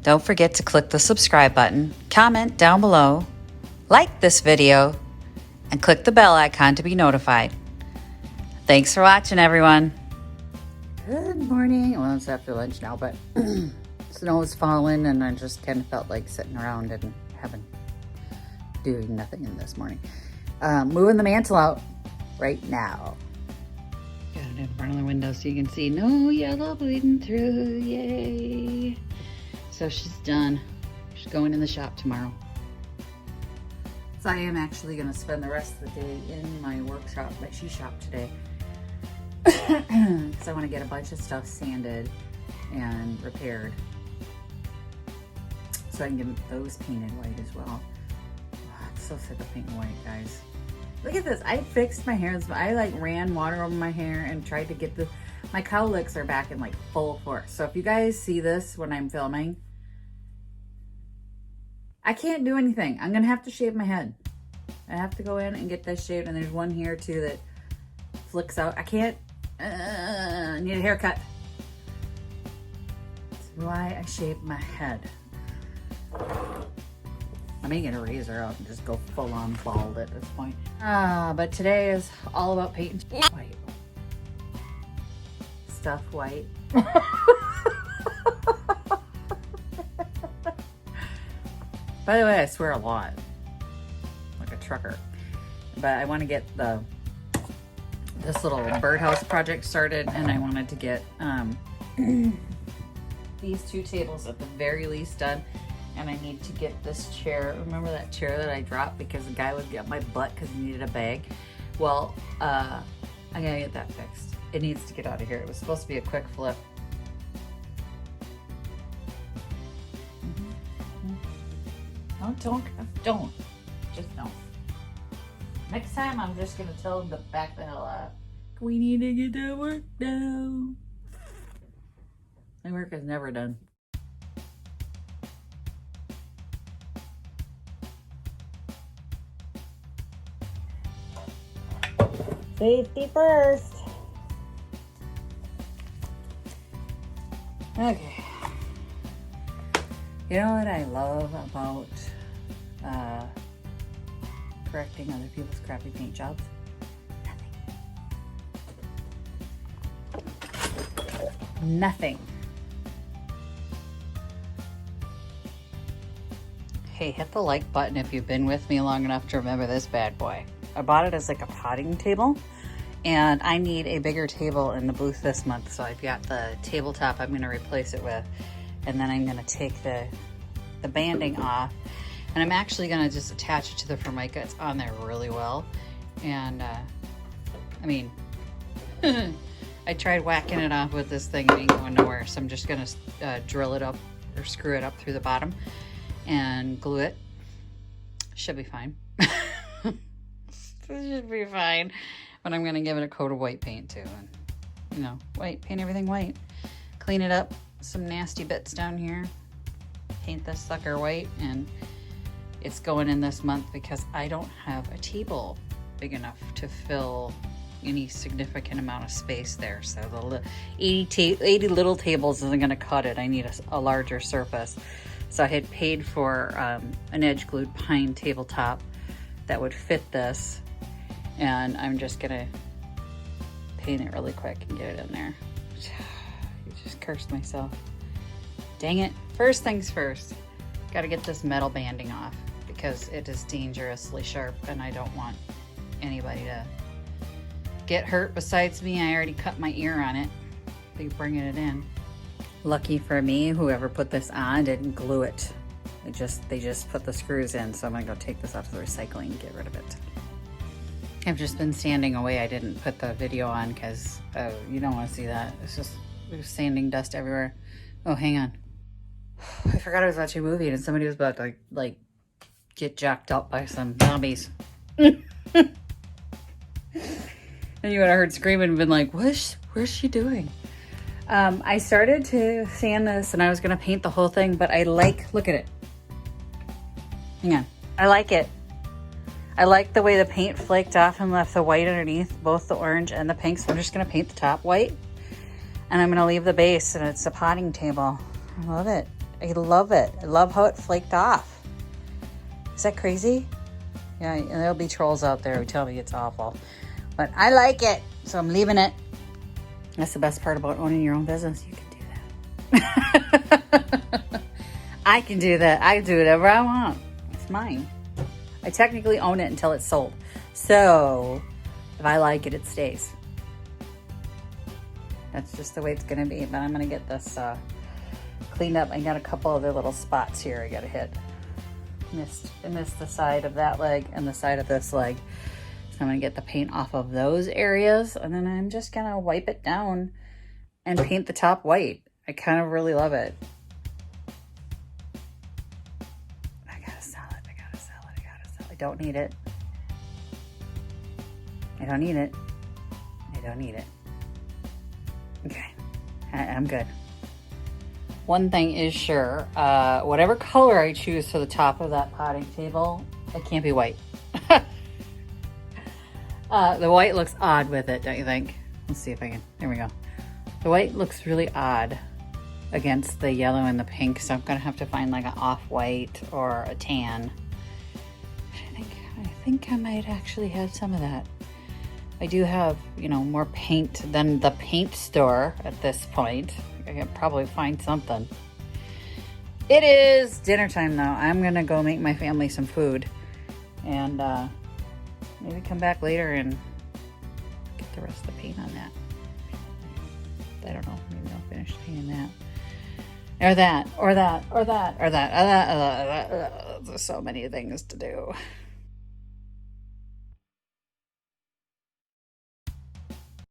Don't forget to click the subscribe button, comment down below, like this video, and click the bell icon to be notified. Thanks for watching, everyone. Good morning. Well, it's after lunch now, but snow is falling and I just kind of felt like sitting around and doing nothing in this morning. Moving the mantle out right now. Got it in front of the window so you can see no yellow bleeding through. Yay. So she's done. She's going in the shop tomorrow. So I am actually going to spend the rest of the day in my workshop, my shoe shop today. Because I want to get a bunch of stuff sanded and repaired. So I can get those painted white as well. Oh, I'm so sick of painting white, guys. Look at this. I fixed my hair. I like ran water over my hair and tried to get my cowlicks are back in like full force. So if you guys see this when I'm filming, I can't do anything. I'm going to have to shave my head. I have to go in and get this shaved. And there's one here too that flicks out. I can't. Need a haircut. That's why I shaved my head. I may get a razor out and just go full on bald at this point. But today is all about painting white. Stuff white. By the way, I swear a lot. Like a trucker. But I want to get this little birdhouse project started, and I wanted to get these two tables at the very least done. And I need to get this chair. Remember that chair that I dropped because the guy would get my butt because he needed a bag? Well, I gotta get that fixed. It needs to get out of here. It was supposed to be a quick flip. Oh, don't. Just don't. Next time I'm just gonna tell him to back the hell out. We need to get that work done. My work is never done. Safety first. Okay. You know what I love about correcting other people's crappy paint jobs? Nothing. Hey, hit the like button if you've been with me long enough to remember this bad boy. I bought it as like a potting table, and I need a bigger table in the booth this month, so I've got the tabletop I'm going to replace it with, and then I'm going to take the banding off, and I'm actually going to just attach it to the Formica. It's on there really well, and I mean, I tried whacking it off with this thing and it ain't going nowhere, so I'm just going to drill it up or screw it up through the bottom and glue it. Should be fine. This should be fine. But I'm going to give it a coat of white paint too. And, you know, paint everything white. Clean it up. Some nasty bits down here. Paint this sucker white. And it's going in this month because I don't have a table big enough to fill any significant amount of space there. So the 80 little tables isn't going to cut it. I need a larger surface. So I had paid for an edge glued pine tabletop that would fit this. And I'm just gonna paint it really quick and get it in there. I just cursed myself. Dang it. First things first, gotta get this metal banding off because it is dangerously sharp and I don't want anybody to get hurt besides me. I already cut my ear on it by bringing it in. Lucky for me, whoever put this on didn't glue it. They just put the screws in, so I'm gonna go take this out to the recycling and get rid of it. I've just been sanding away. I didn't put the video on because you don't want to see that. It's just there's sanding dust everywhere. Oh, hang on. I forgot I was watching a movie and somebody was about to like get jacked up by some zombies. And you would have heard screaming and been like, where's she doing? I started to sand this and I was going to paint the whole thing, but look at it. Hang on. I like it. I like the way the paint flaked off and left the white underneath, both the orange and the pink. So I'm just going to paint the top white and I'm going to leave the base, and it's a potting table. I love it. I love it. I love how it flaked off. Is that crazy? Yeah, and there'll be trolls out there who tell me it's awful. But I like it, so I'm leaving it. That's the best part about owning your own business. You can do that. I can do that. I do whatever I want. It's mine. I technically own it until it's sold. So if I like it, it stays. That's just the way it's going to be. But I'm going to get this cleaned up. I got a couple other little spots here I got to hit. I missed the side of that leg and the side of this leg. So I'm going to get the paint off of those areas, and then I'm just going to wipe it down and paint the top white. I kind of really love it. I got to sell it. I got to sell it. I got to sell it. I don't need it. I don't need it. I don't need it. Okay. I'm good. One thing is sure, whatever color I choose for the top of that potting table, it can't be white. The white looks odd with it, don't you think? Let's see if I can, there we go. The white looks really odd against the yellow and the pink, so I'm gonna have to find like an off-white or a tan. I think I might actually have some of that. I do have, you know, more paint than the paint store at this point. I can probably find something. It is dinner time though. I'm gonna go make my family some food and maybe come back later and get the rest of the paint on that. I don't know, maybe I'll finish painting that. Or that, or that, or that, or that, or that. There's so many things to do.